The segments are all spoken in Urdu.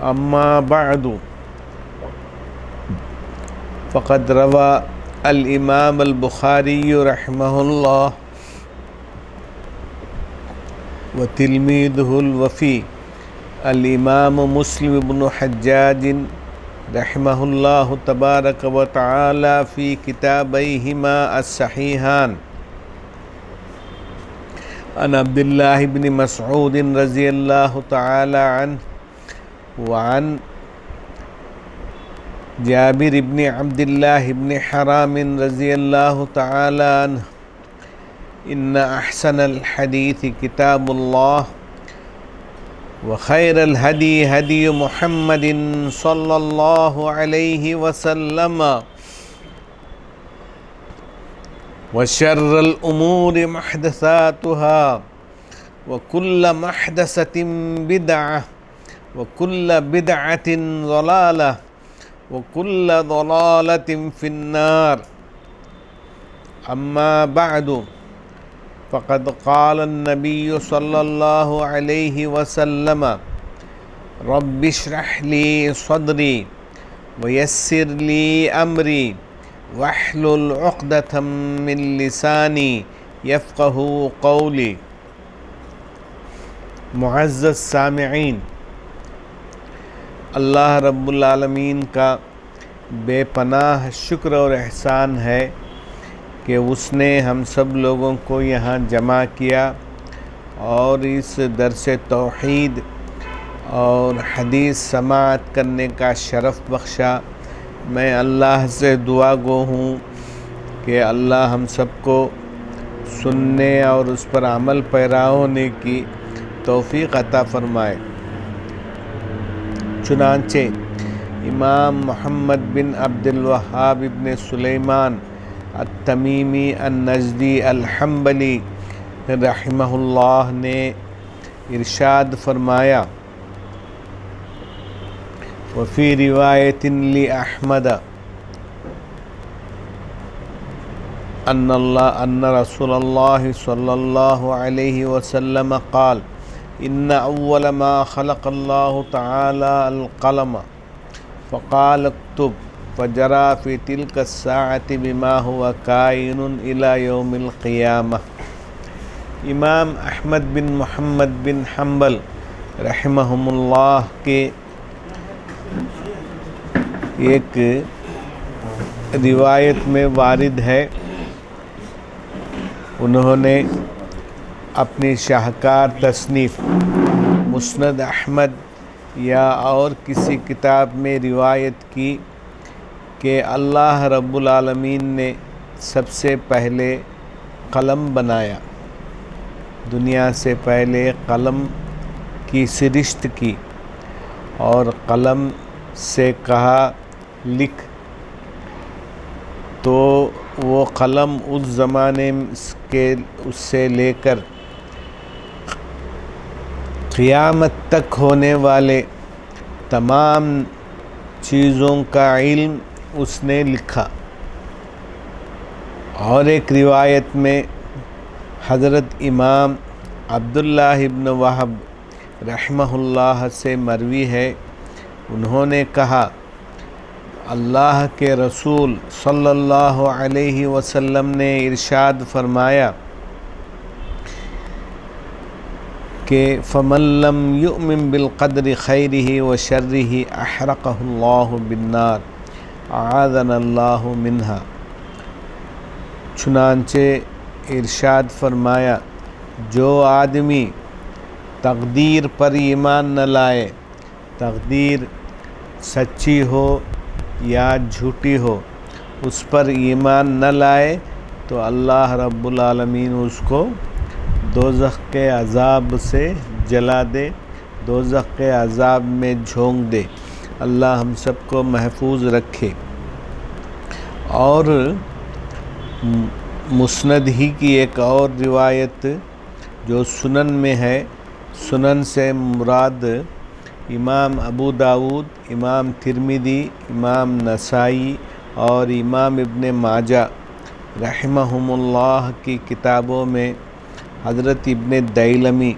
اما بعد فقد روى الامام البخاری رحمہ اللہ وتلمیذہ الوفی الامام مسلم بن حجاج رحمہ اللہ تبارک و تعالی فی کتابیہما الصحیحان عن عبد اللہ بن مسعود رضی اللہ تعالی عنہ وعن جابر بن عبد اللہ بن حرام رضی اللہ تعالی عنہ ان احسن الحدیث کتاب اللہ وخیر الہدی ہدی محمد صلی اللہ علیہ وسلم وشر الامور محدثاتها وکل محدثۃ بدعہ وکل بدعۃ ضلالہ وکل ضلالۃ فی النار اما بعد فقد قال النبی صلی اللہ علیہ وسلم رب اشرح لی صدری ویسر لی امری واحلل عقدۃ من لسانی یفقہوا قولی۔ معزز سامعین، اللہ رب العالمین کا بے پناہ شکر اور احسان ہے کہ اس نے ہم سب لوگوں کو یہاں جمع کیا اور اس درس توحید اور حدیث سماعت کرنے کا شرف بخشا۔ میں اللہ سے دعا گو ہوں کہ اللہ ہم سب کو سننے اور اس پر عمل پیرا ہونے کی توفیق عطا فرمائے۔ چنانچہ امام محمد بن عبد الوہاب بن سلیمان التمیمی النجدی الحنبلی رحمہ اللہ نے ارشاد فرمایا، وفی روایت لأحمد ان رسول اللہ صلی اللہ علیہ وسلم قال ان اول ما خلق اللہ تعالی القلم فقال اکتب فجرى في تلك الساعة بما هو كائن إلى يوم القيامة۔ امام احمد بن محمد بن حنبل رحمہم اللہ کے ایک روایت میں وارد ہے، انہوں نے اپنی شاہکار تصنیف مسند احمد یا اور کسی کتاب میں روایت کی کہ اللہ رب العالمین نے سب سے پہلے قلم بنایا، دنیا سے پہلے قلم کی سرشت کی اور قلم سے کہا لکھ، تو وہ قلم اس زمانے کے اس سے لے کر قیامت تک ہونے والے تمام چیزوں کا علم اس نے لکھا۔ اور ایک روایت میں حضرت امام عبداللہ ابن وہب رحمہ اللہ سے مروی ہے، انہوں نے کہا اللہ کے رسول صلی اللہ علیہ وسلم نے ارشاد فرمایا کہ فمن لم یؤمن بالقدر خیرہ وشرہ احرقہ اللہ بالنار اعاذنا اللہ منہا۔ چنانچہ ارشاد فرمایا جو آدمی تقدیر پر ایمان نہ لائے، تقدیر سچی ہو یا جھوٹی ہو، اس پر ایمان نہ لائے تو اللہ رب العالمین اس کو دوزخ کے عذاب سے جلا دے، دوزخ کے عذاب میں جھونک دے۔ اللہ ہم سب کو محفوظ رکھے۔ اور مسند ہی کی ایک اور روایت جو سنن میں ہے، سنن سے مراد امام ابو داود، امام ترمذی، امام نسائی اور امام ابن ماجہ رحمہم اللہ کی کتابوں میں حضرت ابن دیلمی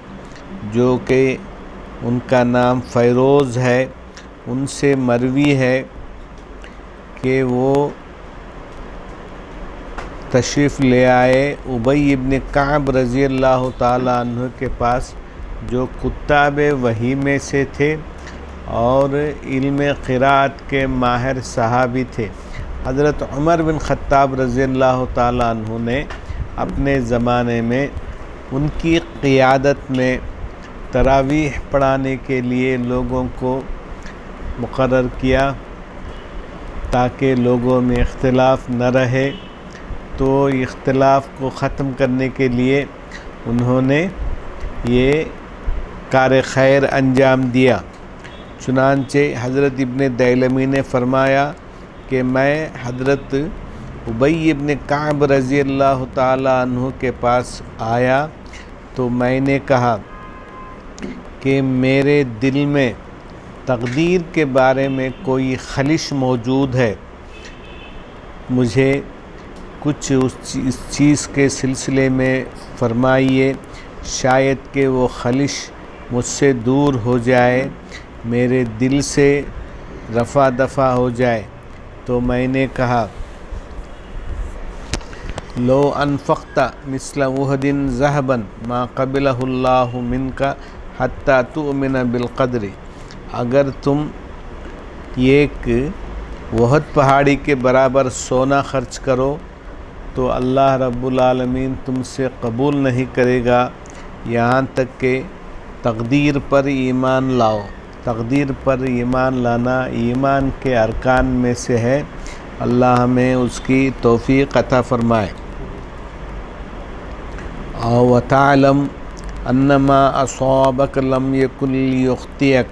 جو کہ ان کا نام فیروز ہے، ان سے مروی ہے کہ وہ تشریف لے آئے ابی ابن کعب رضی اللہ تعالیٰ عنہ کے پاس، جو کتاب وحی میں سے تھے اور علم قرات کے ماہر صحابی تھے۔ حضرت عمر بن خطاب رضی اللہ تعالیٰ عنہ نے اپنے زمانے میں ان کی قیادت میں تراویح پڑھانے کے لیے لوگوں کو مقرر کیا تاکہ لوگوں میں اختلاف نہ رہے، تو اختلاف کو ختم کرنے کے لیے انہوں نے یہ کار خیر انجام دیا۔ چنانچہ حضرت ابن دیلمی نے فرمایا کہ میں حضرت ابی ابن کعب رضی اللہ تعالیٰ عنہ کے پاس آیا تو میں نے کہا کہ میرے دل میں تقدیر کے بارے میں کوئی خلش موجود ہے، مجھے کچھ اس چیز کے سلسلے میں فرمائیے، شاید کہ وہ خلش مجھ سے دور ہو جائے، میرے دل سے رفع دفع ہو جائے۔ تو میں نے کہا لو انفقت مثل احد ذهبا ما قبله اللہ منك حتى تؤمن بالقدر، اگر تم ایک احد پہاڑی کے برابر سونا خرچ کرو تو اللہ رب العالمین تم سے قبول نہیں کرے گا یہاں تک کہ تقدیر پر ایمان لاؤ۔ تقدیر پر ایمان لانا ایمان کے ارکان میں سے ہے، اللہ ہمیں اس کی توفیق عطا فرمائے۔ وَتَعْلَمْ أَنَّمَا أَصَابَكَ لَمْ يَكُنْ لِيُخْطِئَكَ،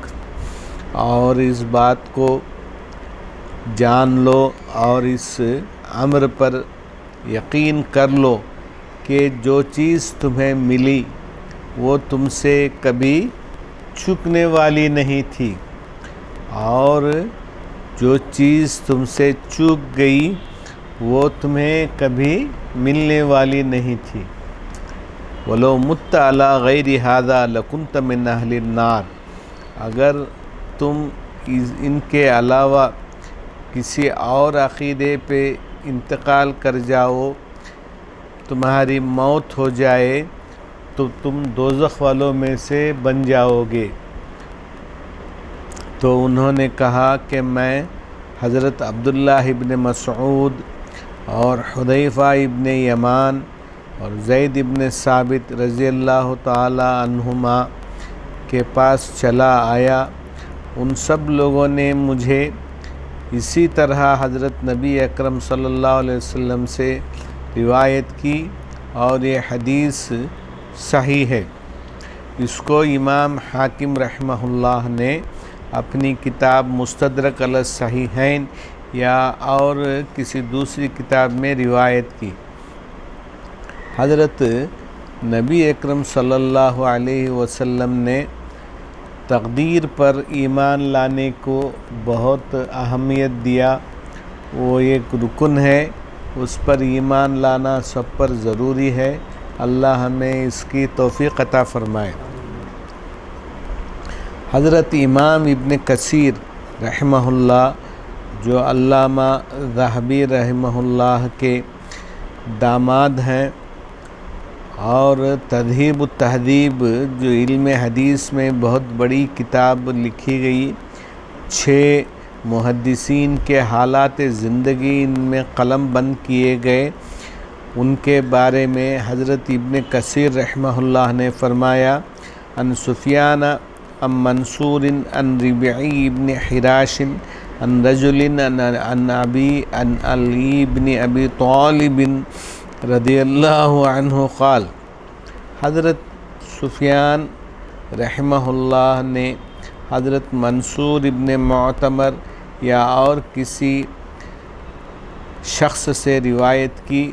اور اس بات کو جان لو اور اس امر پر یقین کر لو کہ جو چیز تمہیں ملی وہ تم سے کبھی چکنے والی نہیں تھی، اور جو چیز تم سے چوک گئی وہ تمہیں کبھی ملنے والی نہیں تھی۔ وَلَوْ مُتَّ عَلَىٰ غَيْرِ هَذَا لَكُنْتَ مِنْ أَهْلِ النَّارِ، اگر تم ان کے علاوہ کسی اور عقیدے پہ انتقال کر جاؤ، تمہاری موت ہو جائے تو تم دوزخ والوں میں سے بن جاؤ گے۔ تو انہوں نے کہا کہ میں حضرت عبداللہ ابن مسعود اور حذیفہ ابن یمان اور زید ابن ثابت رضی اللہ تعالی عنہما کے پاس چلا آیا، ان سب لوگوں نے مجھے اسی طرح حضرت نبی اکرم صلی اللہ علیہ وسلم سے روایت کی، اور یہ حدیث صحیح ہے۔ اس کو امام حاکم رحمہ اللہ نے اپنی کتاب مستدرک علی الصحیحین یا اور کسی دوسری کتاب میں روایت کی۔ حضرت نبی اکرم صلی اللہ علیہ وسلم نے تقدیر پر ایمان لانے کو بہت اہمیت دیا، وہ ایک رکن ہے، اس پر ایمان لانا سب پر ضروری ہے، اللہ ہمیں اس کی توفیق عطا فرمائے۔ حضرت امام ابن کثیر رحمہ اللہ، جو علامہ ذہبی رحمہ اللہ کے داماد ہیں، اور تہذیب التہذیب جو علم حدیث میں بہت بڑی کتاب لکھی گئی، 6 محدثین کے حالات زندگی ان میں قلم بند کیے گئے، ان کے بارے میں حضرت ابن کثیر رحمہ اللہ نے فرمایا ان سفیان عن منصور عن ربعی ابن حراش عن رجل عن علی بن ابی طالب رضی اللہ عنہ قال، حضرت سفیان رحمہ اللہ نے حضرت منصور ابن معتمر یا اور کسی شخص سے روایت کی،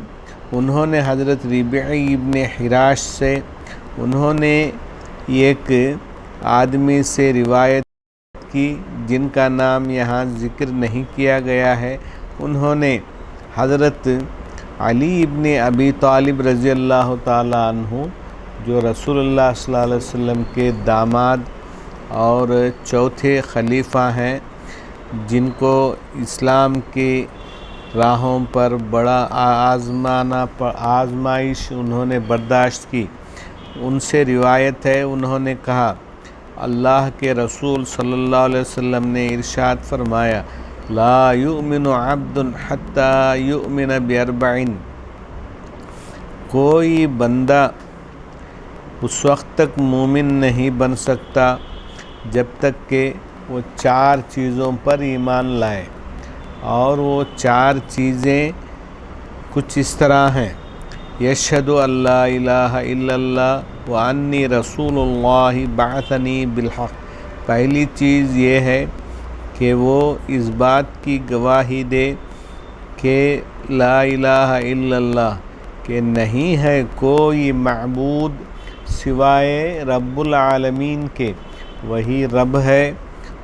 انہوں نے حضرت ربعی ابن حراش سے، انہوں نے ایک آدمی سے روایت کی جن کا نام یہاں ذکر نہیں کیا گیا ہے، انہوں نے حضرت علی ابن ابی طالب رضی اللہ تعالی عنہ جو رسول اللہ صلی اللہ علیہ وسلم کے داماد اور چوتھے خلیفہ ہیں، جن کو اسلام کی راہوں پر بڑا آزمائش انہوں نے برداشت کی، ان سے روایت ہے، انہوں نے کہا اللہ کے رسول صلی اللہ علیہ وسلم نے ارشاد فرمایا لا یؤمن عبد حتی یؤمن باربعین، کوئی بندہ اس وقت تک مومن نہیں بن سکتا جب تک کہ وہ 4 چیزوں پر ایمان لائے، اور وہ 4 چیزیں کچھ اس طرح ہیں: یشہد ان لا الہ الا اللہ وانی رسول اللہ بعثنی بالحق، پہلی چیز یہ ہے کہ وہ اس بات کی گواہی دے کہ لا الہ الا اللہ، کہ نہیں ہے کوئی معبود سوائے رب العالمین کے، وہی رب ہے،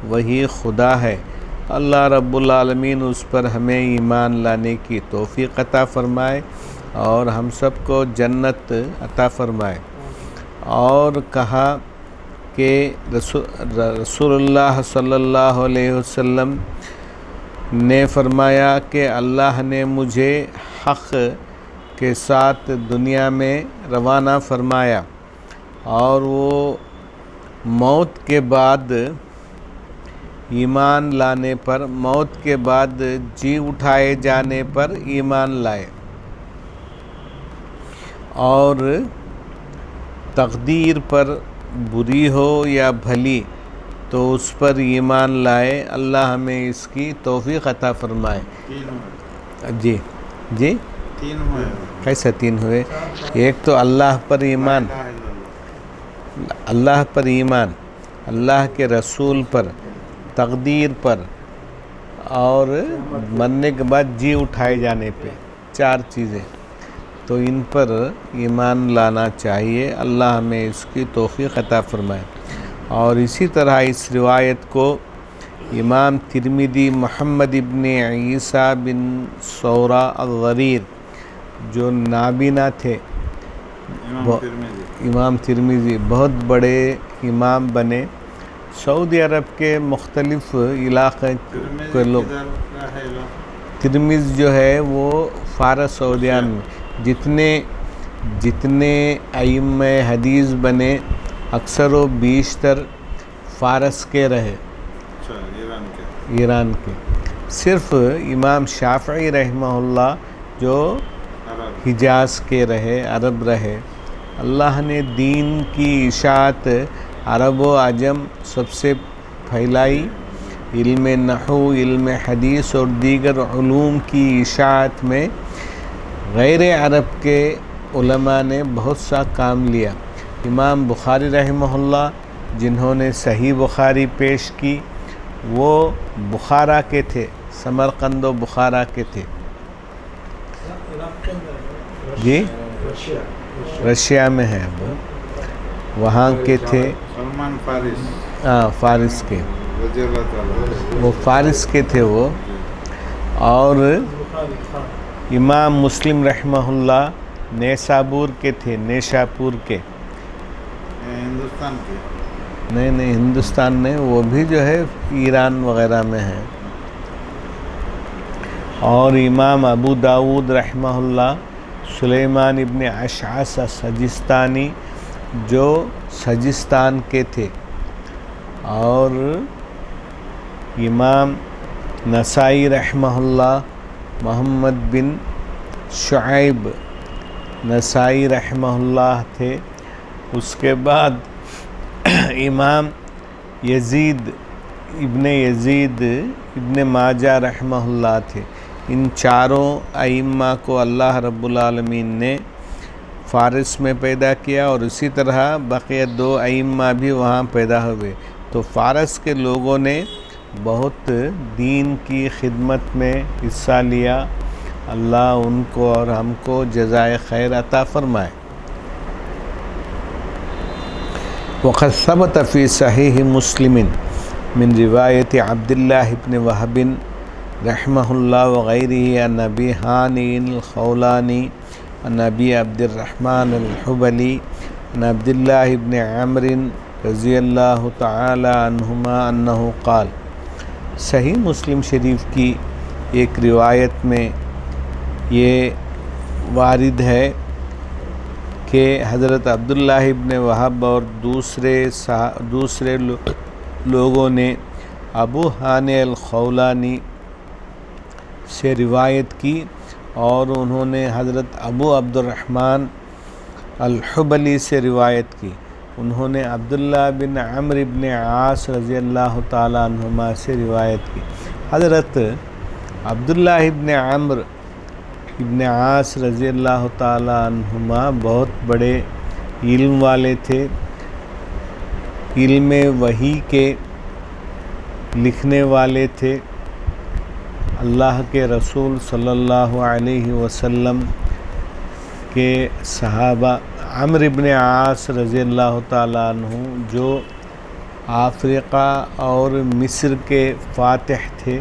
وہی خدا ہے۔ اللہ رب العالمین اس پر ہمیں ایمان لانے کی توفیق عطا فرمائے اور ہم سب کو جنت عطا فرمائے۔ اور کہا کہ رسول اللہ صلی اللہ علیہ وسلم نے فرمایا کہ اللہ نے مجھے حق کے ساتھ دنیا میں روانہ فرمایا، اور وہ موت کے بعد ایمان لانے پر، موت کے بعد جی اٹھائے جانے پر ایمان لائے، اور تقدیر پر بری ہو یا بھلی تو اس پر ایمان لائے۔ اللہ ہمیں اس کی توفیق عطا فرمائے۔ جی 3 ہوئے، کیسے 3 ہوئے؟ ایک تو اللہ پر ایمان، اللہ پر ایمان، اللہ کے رسول پر، تقدیر پر، اور مرنے کے بعد جی اٹھائے جانے پہ، 4 چیزیں، تو ان پر ایمان لانا چاہیے۔ اللہ ہمیں اس کی توفیق عطا فرمائے۔ اور اسی طرح اس روایت کو امام ترمذی محمد ابن عیسیٰ بن ثورہ الضریر جو نابینا تھے، امام ترمذی بہت بڑے امام بنے، سعودی عرب کے مختلف علاقے کے لوگ، ترمذ جو ہے وہ فارس سعودیان میں جتنے ائمہ حدیث بنے اکثر و بیشتر فارس کے رہے، ایران کے۔ صرف امام شافعی رحمہ اللہ جو حجاز کے رہے، عرب رہے۔ اللہ نے دین کی اشاعت عرب و عجم سب سے پھیلائی، علم نحو، علم حدیث اور دیگر علوم کی اشاعت میں غیر عرب کے علماء نے بہت سا کام لیا۔ امام بخاری رحمہ اللہ جنہوں نے صحیح بخاری پیش کی، وہ بخارا کے تھے، سمرقند و بخارا کے تھے۔ جی رشیا میں ہے، وہاں کے تھے، سلمان فارس، ہاں فارس کے، رضی اللہ تعالیٰ، وہ فارس کے تھے وہ۔ اور امام مسلم رحمہ اللہ نیسابور کے تھے، نیشاپور کے، ہندوستان کے، نہیں ہندوستان نہیں، وہ بھی جو ہے ایران وغیرہ میں ہے۔ اور امام ابو داود رحمہ اللہ سلیمان ابن اشعث سجستانی جو سجستان کے تھے۔ اور امام نسائی رحمہ اللہ محمد بن شعیب نسائی رحمہ اللہ تھے۔ اس کے بعد امام یزید ابن ماجہ رحمہ اللہ تھے۔ ان چاروں ائمہ کو اللہ رب العالمین نے فارس میں پیدا کیا، اور اسی طرح بقیہ 2 ائمہ بھی وہاں پیدا ہوئے۔ تو فارس کے لوگوں نے بہت دین کی خدمت میں حصہ لیا۔ اللہ ان کو اور ہم کو جزائے خیر عطا فرمائے۔ وقد ثبت فی صحیح مسلم من روایت عبداللہ ابن وہب رحمہ اللہ وغیرہ عن ابی ہانی الخولانی عن ابی عبد الرحمن الحبلی عن عبداللہ ابن عمرو رضی اللہ تعالی عنہما انہ قال صحیح مسلم شریف کی ایک روایت میں یہ وارد ہے کہ حضرت عبداللہ ابن وہب اور دوسرے لوگوں نے ابو ہانئ الخولانی سے روایت کی اور انہوں نے حضرت ابو عبد الرحمن الحبلی سے روایت کی. انہوں نے عبداللہ بن عمرو بن عاص رضی اللہ تعالیٰ عنہما سے روایت کی. حضرت عبداللہ ابن عمرو ابن عاص رضی اللہ تعالیٰ عنہما بہت بڑے علم والے تھے. علم وحی کے لکھنے والے تھے. اللہ کے رسول صلی اللہ علیہ وسلم کے صحابہ. عمرو بن عاص رضی اللہ تعالیٰ عنہ جو افریقہ اور مصر کے فاتح تھے،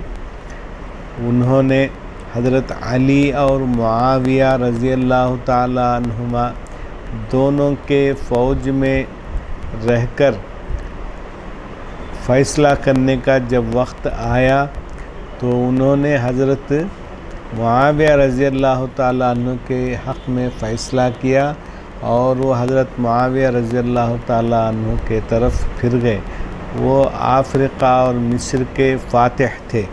انہوں نے حضرت علی اور معاویہ رضی اللہ تعالیٰ عنہما دونوں کے فوج میں رہ کر فیصلہ کرنے کا جب وقت آیا تو انہوں نے حضرت معاویہ رضی اللہ تعالیٰ عنہ کے حق میں فیصلہ کیا اور وہ حضرت معاویہ رضی اللہ تعالیٰ عنہ کے طرف پھر گئے. وہ افریقہ اور مصر کے فاتح تھے.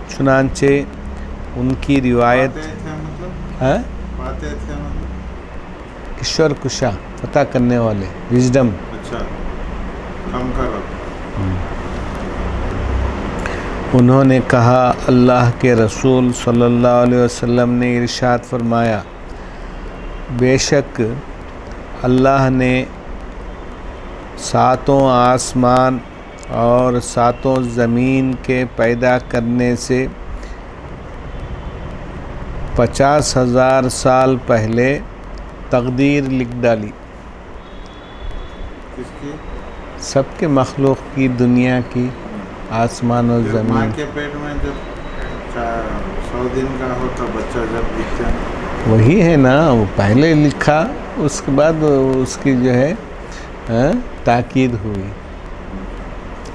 چنانچہ ان کی روایت کشور کشا فتح کرنے والے، وزڈم. انہوں نے کہا اللہ کے رسول صلی اللہ علیہ وسلم نے ارشاد فرمایا، بے شک اللہ نے ساتوں آسمان اور ساتوں زمین کے پیدا کرنے سے 50,000 سال پہلے تقدیر لکھ ڈالی. سب کے مخلوق کی، دنیا کی، آسمان و زمین. ماں کے پیٹ میں جب 100 دن کا ہوتا بچہ جب لکھتے ہیں وہی ہے نا، وہ پہلے لکھا، اس کے بعد اس کی جو ہے تاکید ہوئی.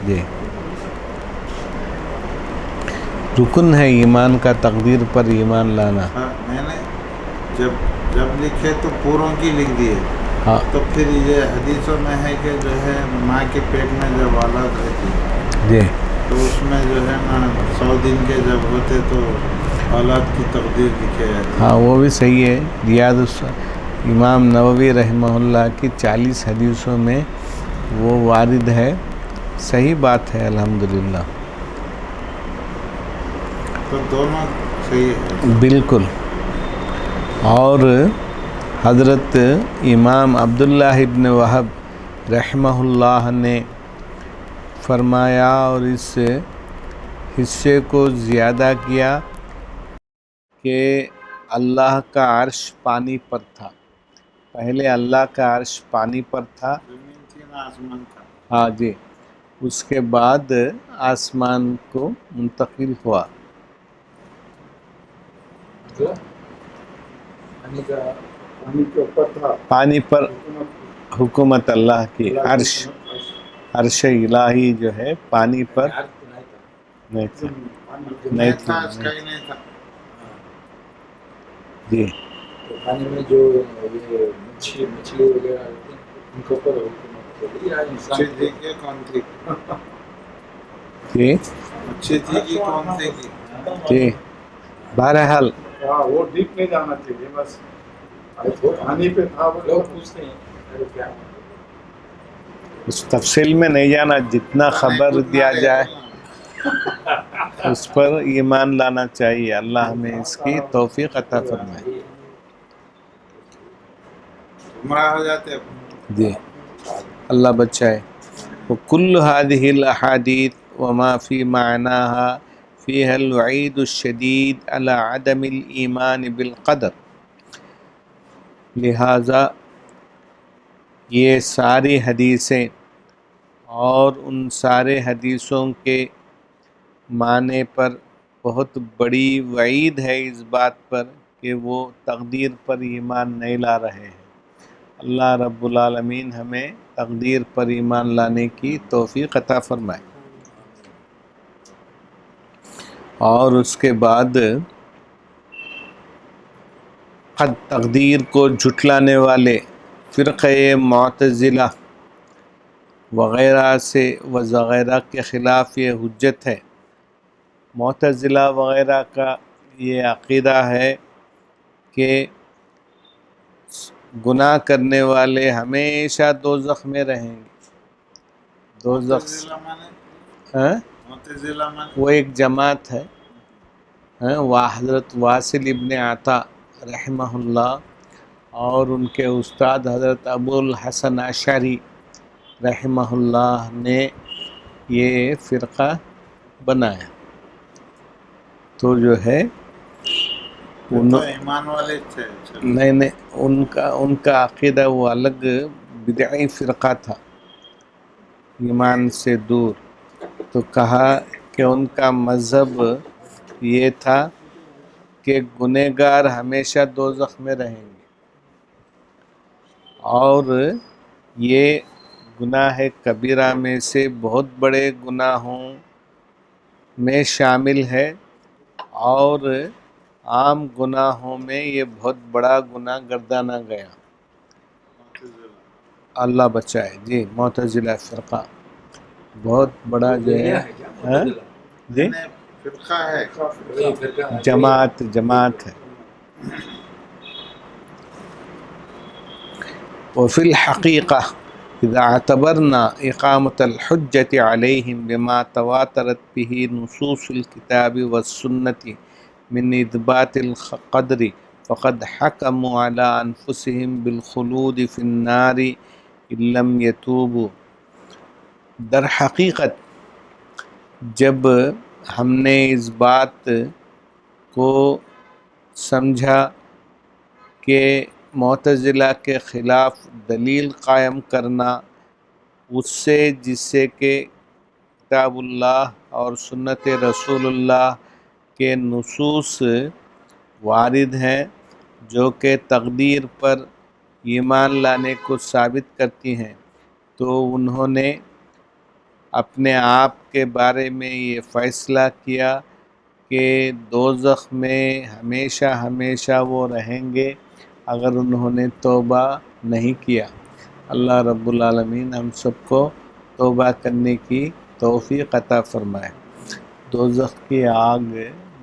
جی رکن ہے ایمان کا تقدیر پر ایمان لانا. میں نے جب لکھے تو پوروں کی لکھ دیے. ہاں تو پھر یہ حدیثوں میں ہے کہ جو ہے ماں کے پیٹ میں جب اولاد رہتی جی تو اس میں جو ہے نا 100 دن کے جب ہوتے تو اولاد کی تقدیر لکھے جاتی. ہاں وہ بھی صحیح ہے. امام نووی رحمہ اللہ کی 40 حدیثوں میں وہ وارد ہے. صحیح بات ہے الحمدللہ. تو دونوں صحیح ہے بالکل. اور حضرت امام عبداللہ ابن وہب رحمہ اللہ نے فرمایا اور اس حصے کو زیادہ کیا کہ اللہ کا عرش پانی پر تھا. پہلے اللہ کا عرش پانی پر تھا. زمین تھی نا آسمان تھا. ہاں جی. اس کے بعد آسمان کو منتقل ہوا. پانی پر حکومت اللہ کی. عرش الہی جو ہے پانی پر نہیں تھا. جی پانی میں جو مچھلی وغیرہ ان کے اوپر اچھی تھی کہ کون تھی؟ جی اچھی تھی کہ کون تھی؟ جی بہرحال وہ ڈیپ نہیں جانا چاہیے. بس پانی پہ تھا. وہ لوگ پوچھتے ہیں اس تفصیل میں نہیں جانا. جتنا خبر دیا جائے اس پر ایمان لانا چاہیے. اللہ ہمیں اس کی توفیق عطا فرمائے. گمراہ ہو جاتے. جی اللہ بچائے. وَكُلُّ هَذِهِ الْأَحَادِيثِ وَمَا فِي مَعْنَاهَا فِيهَا الْوَعِيدُ الشَّدِيدُ عَلَى عَدَمِ الْإِيمَانِ بِالْقَدَرِ. لہٰذا یہ ساری حدیثیں اور ان سارے حدیثوں کے معنی پر بہت بڑی وعید ہے اس بات پر کہ وہ تقدیر پر ایمان نہیں لا رہے ہیں. اللہ رب العالمین ہمیں تقدیر پر ایمان لانے کی توفیق عطا فرمائے. اور اس کے بعد تقدیر کو جھٹلانے والے فرقہ معتزلہ وغیرہ سے وغیرہ کے خلاف یہ حجت ہے۔ معتزلہ وغیرہ کا یہ عقیدہ ہے کہ گناہ کرنے والے ہمیشہ دوزخ میں رہیں گے۔ دوزخ وہ ایک جماعت ہے، حضرت واصل ابن عطا رحمہ اللہ اور ان کے استاد حضرت ابو الحسن اشعری رحمہ اللہ نے یہ فرقہ بنایا۔ تو جو ہے ایمان والے تھے، نہیں ان کا عقیدہ وہ الگ بدعی فرقہ تھا، ایمان سے دور۔ تو کہا کہ ان کا مذہب یہ تھا کہ گنہگار ہمیشہ دوزخ میں رہیں گے، اور یہ گناہ کبیرہ میں سے بہت بڑے گناہوں میں شامل ہے، اور عام گناہوں میں یہ بہت بڑا گناہ گردانا گیا۔ اللہ بچائے جی، معتزلہ فرقہ بہت بڑا جو ہے جی فرقہ ہے، جماعت ہے۔ وفي الحقيقة إذا اعتبرنا إقامة الحجة عليهم بما تواترت به نصوص الكتاب والسنة من إثبات القدر فقد حكموا على أنفسهم بالخلود في النار إن لم يتوبوا۔ در حقیقت جب ہم نے اس بات کو سمجھا کہ معتزلہ کے خلاف دلیل قائم کرنا اس سے جس سے کہ کتاب اللہ اور سنت رسول اللہ کے نصوص وارد ہیں جو کہ تقدیر پر ایمان لانے کو ثابت کرتی ہیں، تو انہوں نے اپنے آپ کے بارے میں یہ فیصلہ کیا کہ دوزخ میں ہمیشہ وہ رہیں گے اگر انہوں نے توبہ نہیں کیا۔ اللہ رب العالمین ہم سب کو توبہ کرنے کی توفیق عطا فرمائے۔ دوزخ کی آگ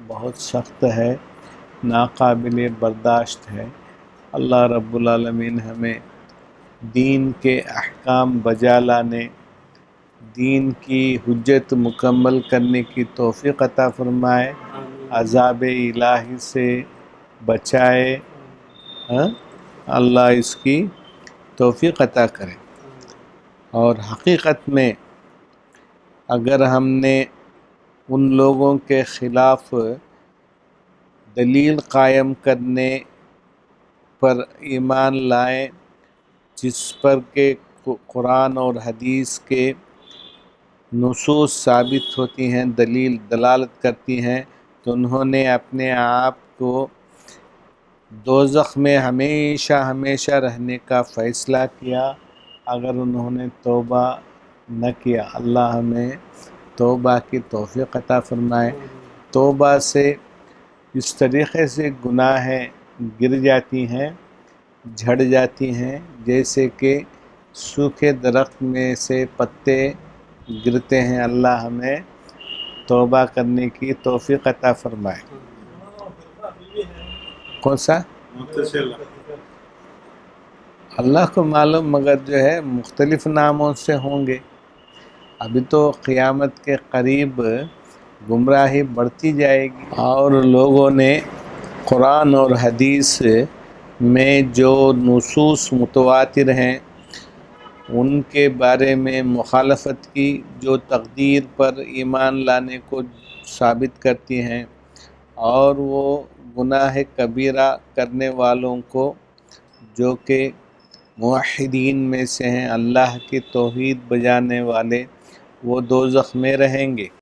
بہت سخت ہے، ناقابل برداشت ہے۔ اللہ رب العالمین ہمیں دین کے احکام بجا لانے، دین کی حجت مکمل کرنے کی توفیق عطا فرمائے، عذاب الہی سے بچائے، اللہ اس کی توفیق عطا کرے۔ اور حقیقت میں اگر ہم نے ان لوگوں کے خلاف دلیل قائم کرنے پر ایمان لائیں جس پر کہ قرآن اور حدیث کے نصوص ثابت ہوتی ہیں، دلالت کرتی ہیں، تو انہوں نے اپنے آپ کو دوزخ میں ہمیشہ رہنے کا فیصلہ کیا اگر انہوں نے توبہ نہ کیا۔ اللہ ہمیں توبہ کی توفیق عطا فرمائے۔ توبہ سے اس طریقے سے گناہیں گر جاتی ہیں، جھڑ جاتی ہیں، جیسے کہ سوکھے درخت میں سے پتے گرتے ہیں۔ اللہ ہمیں توبہ کرنے کی توفیق عطا فرمائے۔ کون سا؟ اللہ کو معلوم، مگر جو ہے مختلف ناموں سے ہوں گے۔ ابھی تو قیامت کے قریب گمراہی بڑھتی جائے گی، اور لوگوں نے قرآن اور حدیث میں جو نصوص متواتر ہیں ان کے بارے میں مخالفت کی، جو تقدیر پر ایمان لانے کو ثابت کرتی ہیں، اور وہ گناہ کبیرہ کرنے والوں کو جو کہ موحدین میں سے ہیں، اللہ کی توحید بجانے والے، وہ دوزخ میں رہیں گے۔